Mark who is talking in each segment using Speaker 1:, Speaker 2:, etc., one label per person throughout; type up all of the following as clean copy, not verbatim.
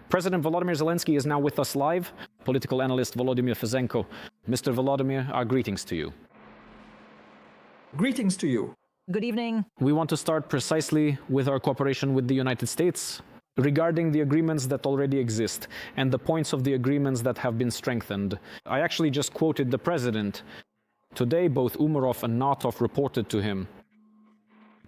Speaker 1: President Volodymyr Zelensky is now with us live. Political analyst Vladimir Fesenko. Mr. Volodymyr, our greetings to you.
Speaker 2: Greetings to you.
Speaker 3: Good evening.
Speaker 1: We want to start precisely with our cooperation with the United States regarding the agreements that already exist and the points of the agreements that have been strengthened. I actually just quoted the president. Today, both Umerov and Natov reported to him.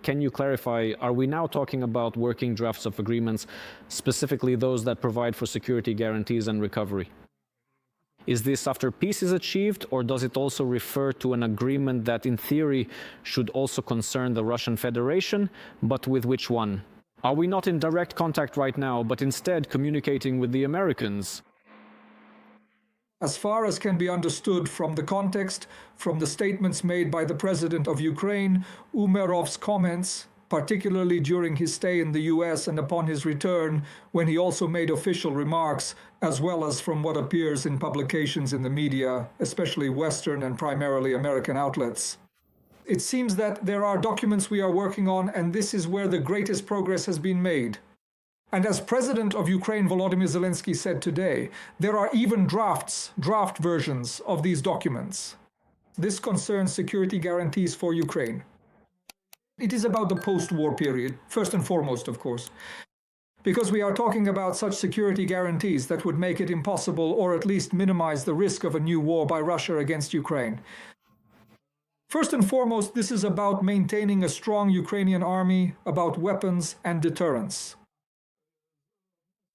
Speaker 1: Can you clarify, are we now talking about working drafts of agreements, specifically those that provide for security guarantees and recovery? Is this after peace is achieved, or does it also refer to an agreement that in theory should also concern the Russian Federation, but with which one? Are we not in direct contact right now, but instead communicating with the Americans?
Speaker 2: As far as can be understood from the context, from the statements made by the President of Ukraine, Umerov's comments, particularly during his stay in the US and upon his return, when he also made official remarks, as well as from what appears in publications in the media, especially Western and primarily American outlets. It seems that there are documents we are working on, and this is where the greatest progress has been made. And as President of Ukraine Volodymyr Zelensky said today, there are even draft versions of these documents. This concerns security guarantees for Ukraine. It is about the post-war period, first and foremost, of course, because we are talking about such security guarantees that would make it impossible or at least minimize the risk of a new war by Russia against Ukraine. First and foremost, this is about maintaining a strong Ukrainian army, about weapons and deterrence.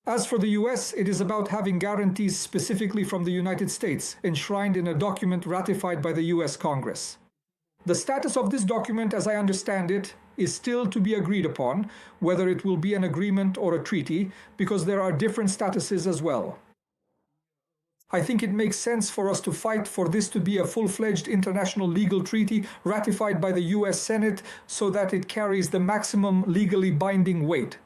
Speaker 2: As for the US, it is about having guarantees specifically from the United States, enshrined in a document ratified by the US Congress. The status of this document, as I understand it, is still to be agreed upon, whether it will be an agreement or a treaty, because there are different statuses as well. I think it makes sense for us to fight for this to be a full-fledged international legal treaty ratified by the US Senate so that it carries the maximum legally binding weight.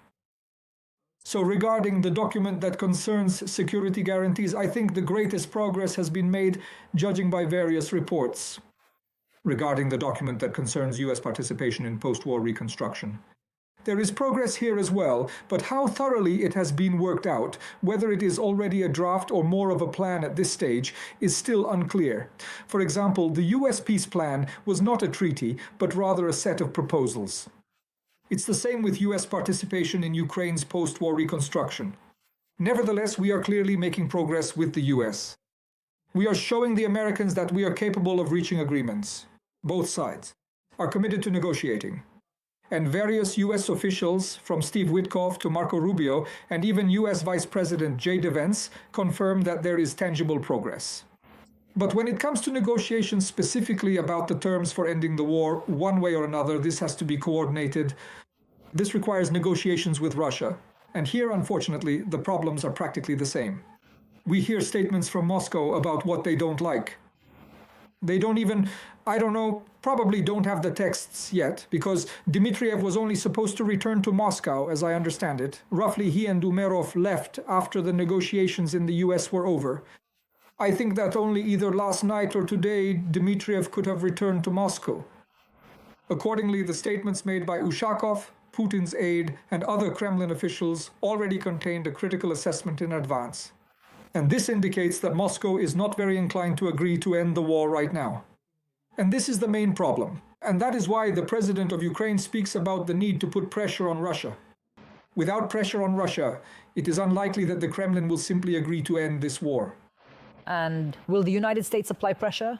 Speaker 2: So regarding the document that concerns security guarantees, I think the greatest progress has been made, judging by various reports, regarding the document that concerns US participation in post-war reconstruction. There is progress here as well, but how thoroughly it has been worked out, whether it is already a draft or more of a plan at this stage, is still unclear. For example, the US peace plan was not a treaty, but rather a set of proposals. It's the same with US participation in Ukraine's post-war reconstruction. Nevertheless, we are clearly making progress with the US. We are showing the Americans that we are capable of reaching agreements. Both sides are committed to negotiating. And various US officials, from Steve Witkoff to Marco Rubio, and even US Vice President J.D. Vance, confirm that there is tangible progress. But when it comes to negotiations specifically about the terms for ending the war, one way or another, this has to be coordinated. This requires negotiations with Russia. And here, unfortunately, the problems are practically the same. We hear statements from Moscow about what they don't like. They don't even, probably don't have the texts yet, because Dmitriev was only supposed to return to Moscow, as I understand it. Roughly, he and Umerov left after the negotiations in the US were over. I think that only either last night or today Dmitriev could have returned to Moscow. Accordingly, the statements made by Ushakov, Putin's aide, and other Kremlin officials already contained a critical assessment in advance. And this indicates that Moscow is not very inclined to agree to end the war right now. And this is the main problem. And that is why the President of Ukraine speaks about the need to put pressure on Russia. Without pressure on Russia, it is unlikely that the Kremlin will simply agree to end this war.
Speaker 3: And will the United States apply pressure,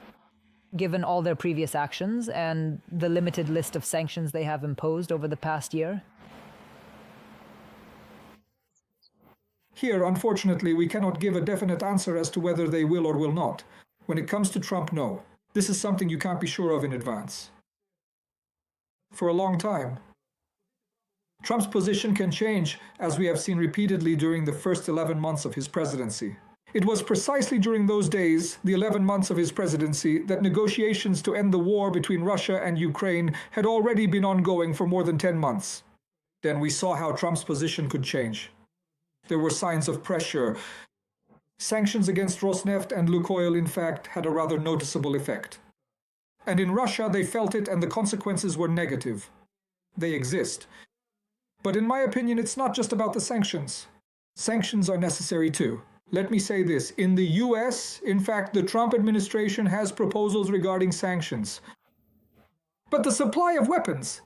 Speaker 3: given all their previous actions and the limited list of sanctions they have imposed over the past year?
Speaker 2: Here, unfortunately, we cannot give a definite answer as to whether they will or will not. When it comes to Trump, no. This is something you can't be sure of in advance. For a long time. Trump's position can change, as we have seen repeatedly during the first 11 months of his presidency. It was precisely during those days, the 11 months of his presidency, that negotiations to end the war between Russia and Ukraine had already been ongoing for more than 10 months. Then we saw how Trump's position could change. There were signs of pressure. Sanctions against Rosneft and Lukoil, in fact, had a rather noticeable effect. And in Russia, they felt it, and the consequences were negative. They exist. But in my opinion, it's not just about the sanctions. Sanctions are necessary too. Let me say this. In the US, in fact, the Trump administration has proposals regarding sanctions. But the supply of weapons.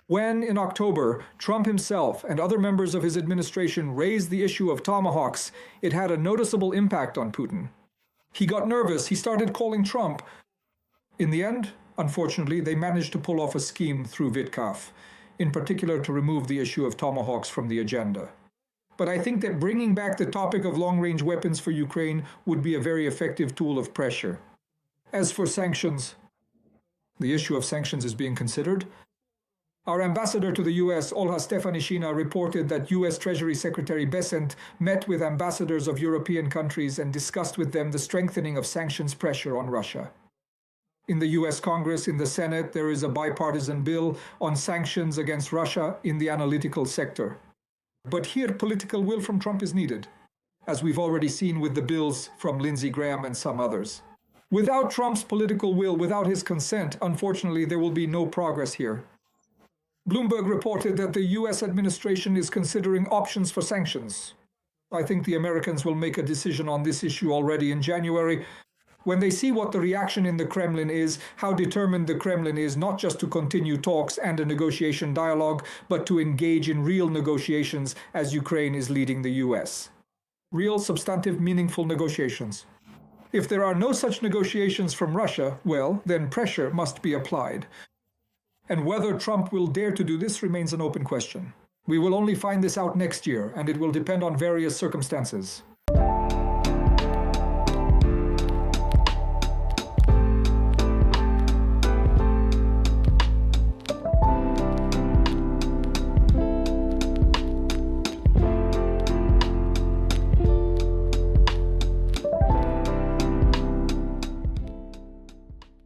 Speaker 2: When, in October, Trump himself and other members of his administration raised the issue of tomahawks, it had a noticeable impact on Putin. He got nervous. He started calling Trump. In the end, unfortunately, they managed to pull off a scheme through Vitkaf, in particular to remove the issue of tomahawks from the agenda. But I think that bringing back the topic of long-range weapons for Ukraine would be a very effective tool of pressure. As for sanctions, the issue of sanctions is being considered. Our ambassador to the US, Olha Stefanishina, reported that US Treasury Secretary Bessent met with ambassadors of European countries and discussed with them the strengthening of sanctions pressure on Russia. In the US Congress, in the Senate, there is a bipartisan bill on sanctions against Russia in the analytical sector. But here, political will from Trump is needed, as we've already seen with the bills from Lindsey Graham and some others. Without Trump's political will, without his consent, unfortunately, there will be no progress here. Bloomberg reported that the US administration is considering options for sanctions. I think the Americans will make a decision on this issue already in January, when they see what the reaction in the Kremlin is, how determined the Kremlin is not just to continue talks and a negotiation dialogue, but to engage in real negotiations as Ukraine is leading the US. Real, substantive, meaningful negotiations. If there are no such negotiations from Russia, well, then pressure must be applied. And whether Trump will dare to do this remains an open question. We will only find this out next year, and it will depend on various circumstances.